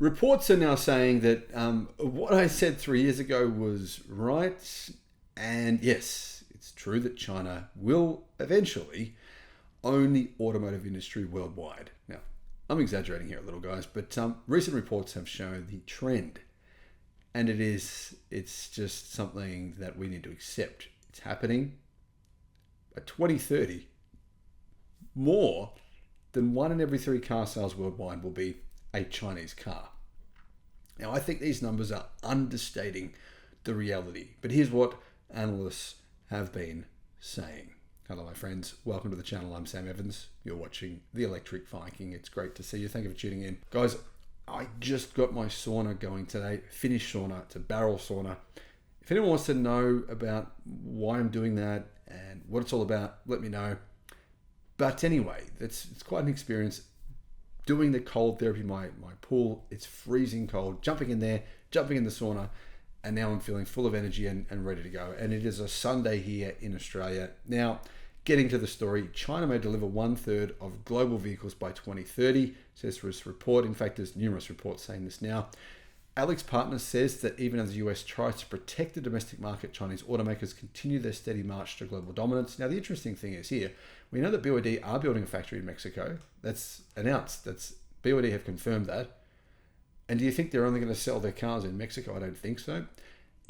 Reports are now saying that what I said 3 years ago was right. And yes, it's true that China will eventually own the automotive industry worldwide. Now, I'm exaggerating here a little, guys, but recent reports have shown the trend. And it's just something that we need to accept. It's happening. By 2030, more than 1 in every 3 car sales worldwide will be a Chinese car. Now, I think these numbers are understating the reality, but here's what analysts have been saying. Hello, my friends. Welcome to the channel. I'm Sam Evans. You're watching the Electric Viking. It's great to see you. Thank you for tuning in. Guys, I just got my sauna going today. Finished sauna. It's a barrel sauna. If anyone wants to know about why I'm doing that and what it's all about, let me know. But anyway, it's quite an experience. Doing the cold therapy, my pool, it's freezing cold, jumping in there, jumping in the sauna, and now I'm feeling full of energy and ready to go. And it is a Sunday here in Australia. Now, getting to the story, China may deliver 1/3 of global vehicles by 2030, says this report. In fact, there's numerous reports saying this now. AlixPartners says that even as the US tries to protect the domestic market, Chinese automakers continue their steady march to global dominance. Now, the interesting thing is here, we know that BYD are building a factory in Mexico. That's announced. BYD have confirmed that. And do you think they're only going to sell their cars in Mexico? I don't think so.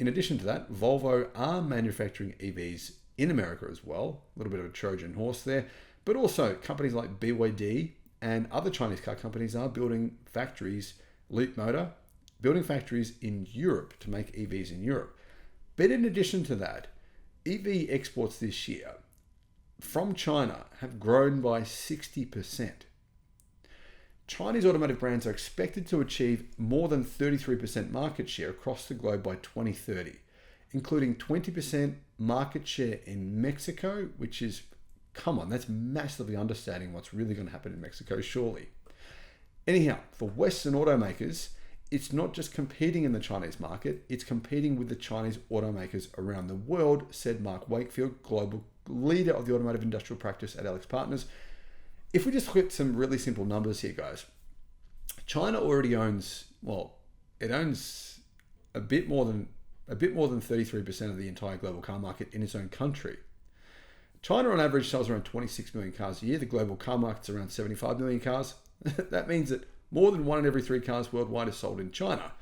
In addition to that, Volvo are manufacturing EVs in America as well. A little bit of a Trojan horse there. But also, companies like BYD and other Chinese car companies are building factories, Leapmotor, building factories in Europe to make EVs in Europe. But in addition to that, EV exports this year from China have grown by 60%. Chinese automotive brands are expected to achieve more than 33% market share across the globe by 2030, including 20% market share in Mexico, which is, come on, that's massively understating what's really going to happen in Mexico, surely. Anyhow, for Western automakers, it's not just competing in the Chinese market, it's competing with the Chinese automakers around the world, said Mark Wakefield, global leader of the automotive industrial practice at AlixPartners. If we just look at some really simple numbers here, guys, China already owns, it owns a bit more than 33% of the entire global car market in its own country. China on average sells around 26 million cars a year. The global car market's around 75 million cars. That means that more than 1 in every 3 cars worldwide is sold in China.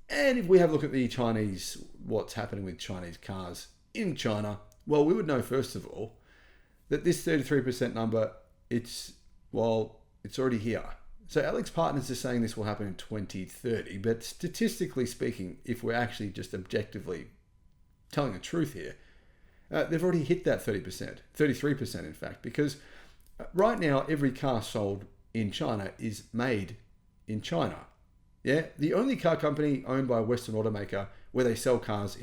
And if we have a look at the Chinese, what's happening with Chinese cars in China, well, we would know first of all that this 33% number, it's already here. So AlixPartners is saying this will happen in 2030, but statistically speaking, if we're actually just objectively telling the truth here, they've already hit that 30%, 33% in fact, because right now every car sold in China is made in China. Yeah, the only car company owned by a Western automaker where they sell cars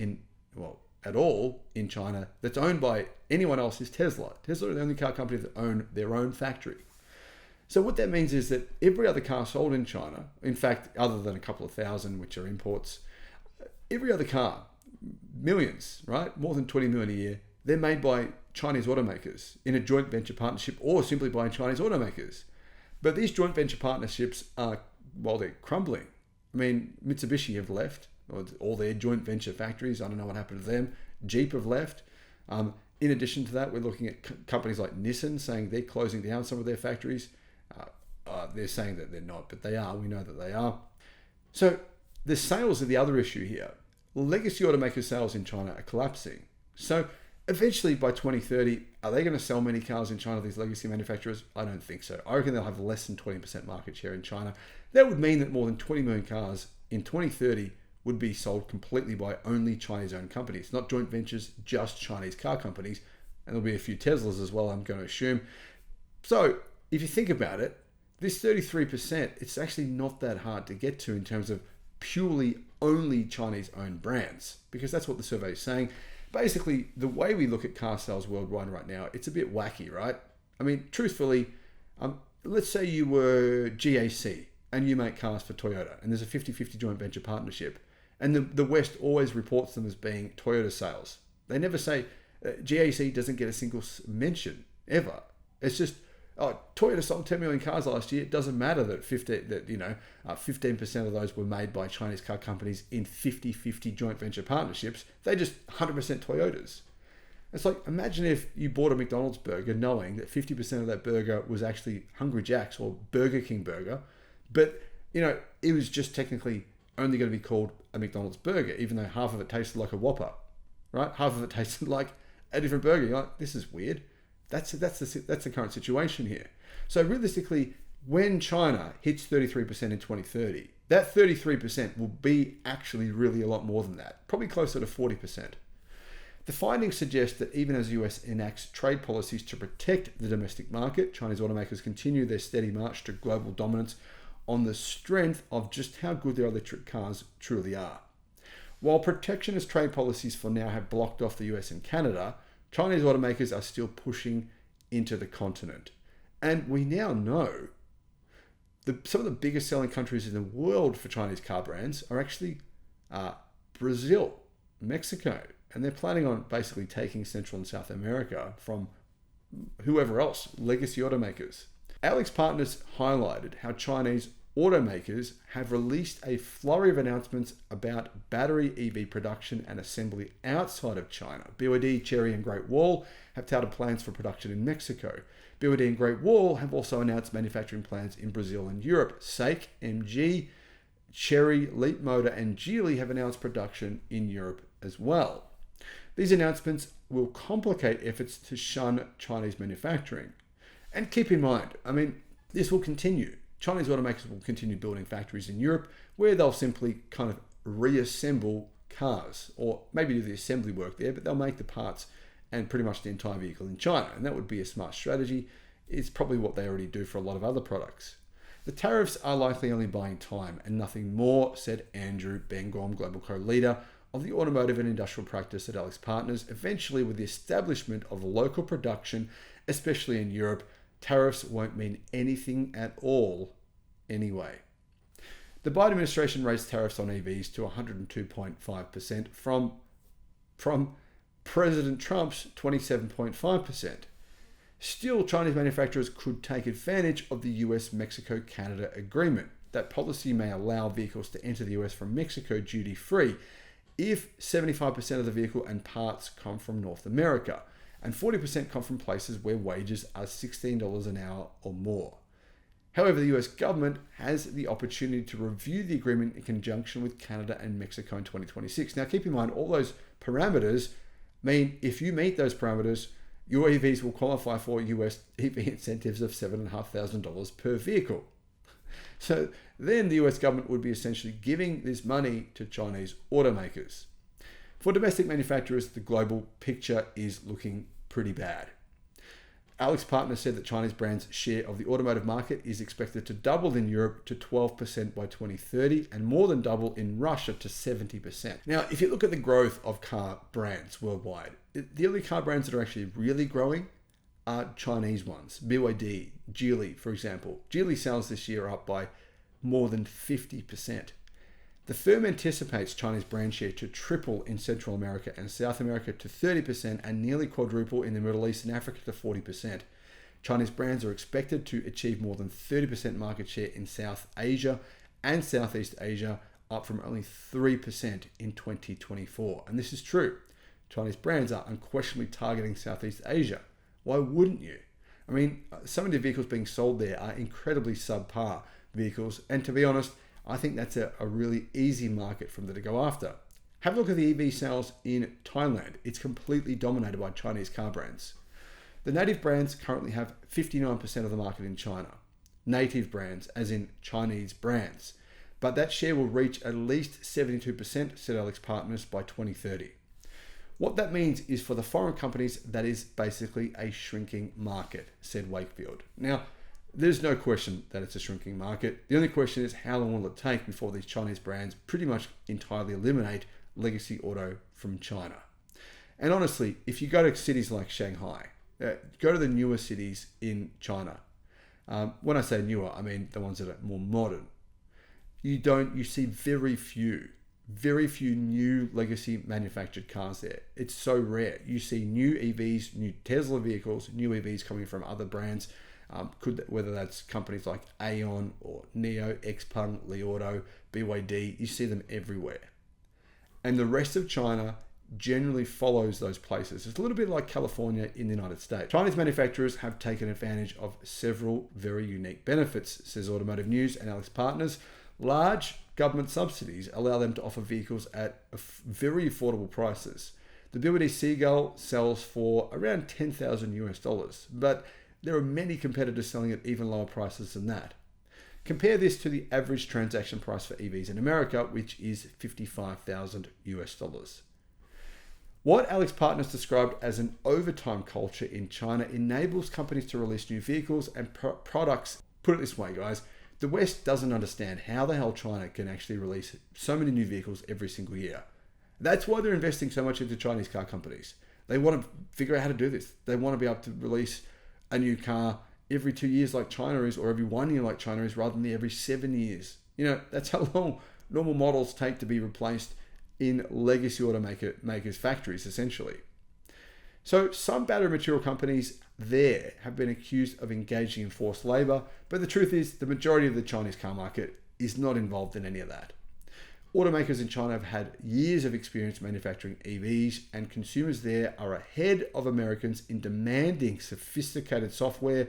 at all in China that's owned by anyone else is Tesla. Tesla are the only car company that own their own factory. So what that means is that every other car sold in China, in fact, other than a couple of thousand, which are imports, every other car, millions, right? More than 20 million a year, they're made by Chinese automakers in a joint venture partnership or simply by Chinese automakers. But these joint venture partnerships are, they're crumbling. I mean, Mitsubishi have left, or all their joint venture factories. I don't know what happened to them. Jeep have left. In addition to that, we're looking at companies like Nissan saying they're closing down some of their factories. They're saying that they're not, but they are. We know that they are. So the sales are the other issue here. Legacy automaker sales in China are collapsing. So eventually by 2030, are they going to sell many cars in China, these legacy manufacturers? I don't think so. I reckon they'll have less than 20% market share in China. That would mean that more than 20 million cars in 2030 would be sold completely by only Chinese-owned companies, not joint ventures, just Chinese car companies. And there'll be a few Teslas as well, I'm going to assume. So if you think about it, this 33%, it's actually not that hard to get to in terms of purely only Chinese-owned brands, because that's what the survey is saying. Basically, the way we look at car sales worldwide right now, it's a bit wacky, right? I mean, truthfully, let's say you were GAC and you make cars for Toyota and there's a 50-50 joint venture partnership, and the West always reports them as being Toyota sales. They never say, GAC doesn't get a single mention ever. It's just Oh, Toyota sold 10 million cars last year. It doesn't matter that 15% of those were made by Chinese car companies in 50-50 joint venture partnerships. They just 100% Toyotas. It's like, imagine if you bought a McDonald's burger knowing that 50% of that burger was actually Hungry Jack's or Burger King burger, but it was just technically only going to be called a McDonald's burger, even though half of it tasted like a Whopper, right? Half of it tasted like a different burger. You're like, this is weird. That's the current situation here. So realistically, when China hits 33% in 2030, that 33% will be actually really a lot more than that, probably closer to 40%. The findings suggest that even as the US enacts trade policies to protect the domestic market, Chinese automakers continue their steady march to global dominance on the strength of just how good their electric cars truly are. While protectionist trade policies for now have blocked off the US and Canada, Chinese automakers are still pushing into the continent. And we now know some of the biggest selling countries in the world for Chinese car brands are actually Brazil, Mexico, and they're planning on basically taking Central and South America from whoever else, legacy automakers. AlixPartners highlighted how Chinese automakers have released a flurry of announcements about battery EV production and assembly outside of China. BYD, Chery, and Great Wall have touted plans for production in Mexico. BYD and Great Wall have also announced manufacturing plans in Brazil and Europe. SAIC, MG, Chery, Leapmotor, and Geely have announced production in Europe as well. These announcements will complicate efforts to shun Chinese manufacturing. And keep in mind, this will continue. Chinese automakers will continue building factories in Europe where they'll simply kind of reassemble cars, or maybe do the assembly work there, but they'll make the parts and pretty much the entire vehicle in China. And that would be a smart strategy. It's probably what they already do for a lot of other products. The tariffs are likely only buying time and nothing more, said Andrew Bengom, global co-leader of the automotive and industrial practice at AlixPartners. Eventually, with the establishment of local production, especially in Europe, tariffs won't mean anything at all anyway. The Biden administration raised tariffs on EVs to 102.5% from President Trump's 27.5%. Still, Chinese manufacturers could take advantage of the US-Mexico-Canada agreement. That policy may allow vehicles to enter the US from Mexico duty-free if 75% of the vehicle and parts come from North America, and 40% come from places where wages are $16 an hour or more. However, the US government has the opportunity to review the agreement in conjunction with Canada and Mexico in 2026. Now, keep in mind, all those parameters mean if you meet those parameters, your EVs will qualify for US EV incentives of $7,500 per vehicle. So then the US government would be essentially giving this money to Chinese automakers. For domestic manufacturers, the global picture is looking pretty bad. AlixPartners said that Chinese brands' share of the automotive market is expected to double in Europe to 12% by 2030 and more than double in Russia to 70%. Now, if you look at the growth of car brands worldwide, the only car brands that are actually really growing are Chinese ones. BYD, Geely, for example. Geely sales this year are up by more than 50%. The firm anticipates Chinese brand share to triple in Central America and South America to 30% and nearly quadruple in the Middle East and Africa to 40%. Chinese brands are expected to achieve more than 30% market share in South Asia and Southeast Asia, up from only 3% in 2024. And this is true. Chinese brands are unquestionably targeting Southeast Asia. Why wouldn't you? Some of the vehicles being sold there are incredibly subpar vehicles, and to be honest, I think that's a really easy market for them to go after. Have a look at the EV sales in Thailand. It's completely dominated by Chinese car brands. The native brands currently have 59% of the market in China. Native brands, as in Chinese brands. But that share will reach at least 72%, said AlixPartners, by 2030. What that means is for the foreign companies, that is basically a shrinking market, said Wakefield. Now, there's no question that it's a shrinking market. The only question is how long will it take before these Chinese brands pretty much entirely eliminate legacy auto from China. And honestly, if you go to cities like Shanghai, go to the newer cities in China. When I say newer, I mean the ones that are more modern. You see very few new legacy manufactured cars there. It's so rare. You see new EVs, new Tesla vehicles, new EVs coming from other brands, Whether that's companies like Aeon or Neo, Xpeng, Li Auto, BYD, you see them everywhere. And the rest of China generally follows those places. It's a little bit like California in the United States. Chinese manufacturers have taken advantage of several very unique benefits, says Automotive News and Alex Partners. Large government subsidies allow them to offer vehicles at very affordable prices. The BYD Seagull sells for around $10,000 but there are many competitors selling at even lower prices than that. Compare this to the average transaction price for EVs in America, which is $55,000. What Alex Partners described as an overtime culture in China enables companies to release new vehicles and products. Put it this way, guys, the West doesn't understand how the hell China can actually release so many new vehicles every single year. That's why they're investing so much into Chinese car companies. They want to figure out how to do this. They want to be able to release a new car every 2 years like China is, or every 1 year like China is, rather than every 7 years. That's how long normal models take to be replaced in legacy automakers' factories, essentially. So some battery material companies there have been accused of engaging in forced labor, but the truth is the majority of the Chinese car market is not involved in any of that. Automakers in China have had years of experience manufacturing EVs, and consumers there are ahead of Americans in demanding sophisticated software.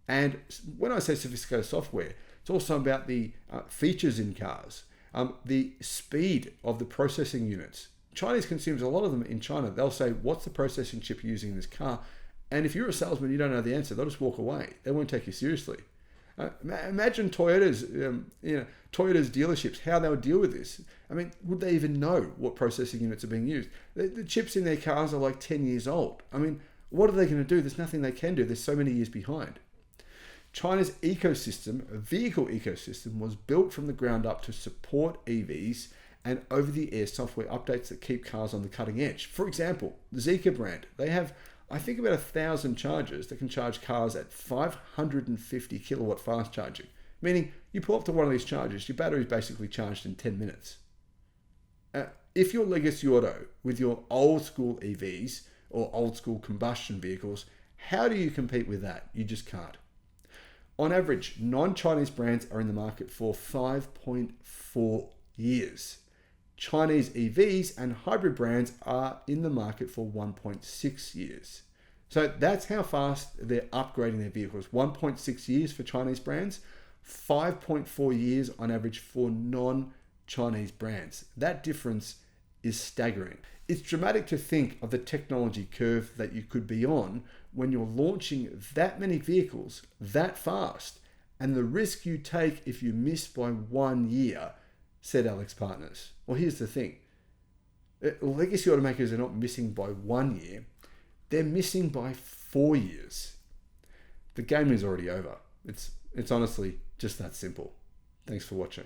And when I say sophisticated software, it's also about the features in cars, the speed of the processing units. Chinese consumers, a lot of them in China, they'll say, what's the processing chip you're using in this car? And if you're a salesman, you don't know the answer, they'll just walk away. They won't take you seriously. Imagine Toyota's dealerships, how they would deal with this. I mean, would they even know what processing units are being used? The chips in their cars are like 10 years old. I mean, what are they going to do? There's nothing they can do. They're so many years behind. China's vehicle ecosystem, was built from the ground up to support EVs and over-the-air software updates that keep cars on the cutting edge. For example, the Zeekr brand, they have, I think, about 1,000 chargers that can charge cars at 550 kilowatt fast charging, meaning you pull up to one of these chargers, your battery is basically charged in 10 minutes. If you're legacy auto with your old school EVs or old school combustion vehicles, how do you compete with that? You just can't. On average, non-Chinese brands are in the market for 5.4 years. Chinese EVs and hybrid brands are in the market for 1.6 years. So that's how fast they're upgrading their vehicles. 1.6 years for Chinese brands, 5.4 years on average for non-Chinese brands. That difference is staggering. It's dramatic to think of the technology curve that you could be on when you're launching that many vehicles that fast, and the risk you take if you miss by 1 year, said Alex Partners. Well, here's the thing. Legacy automakers are not missing by 1 year. They're missing by 4 years. The game is already over. It's honestly just that simple. Thanks for watching.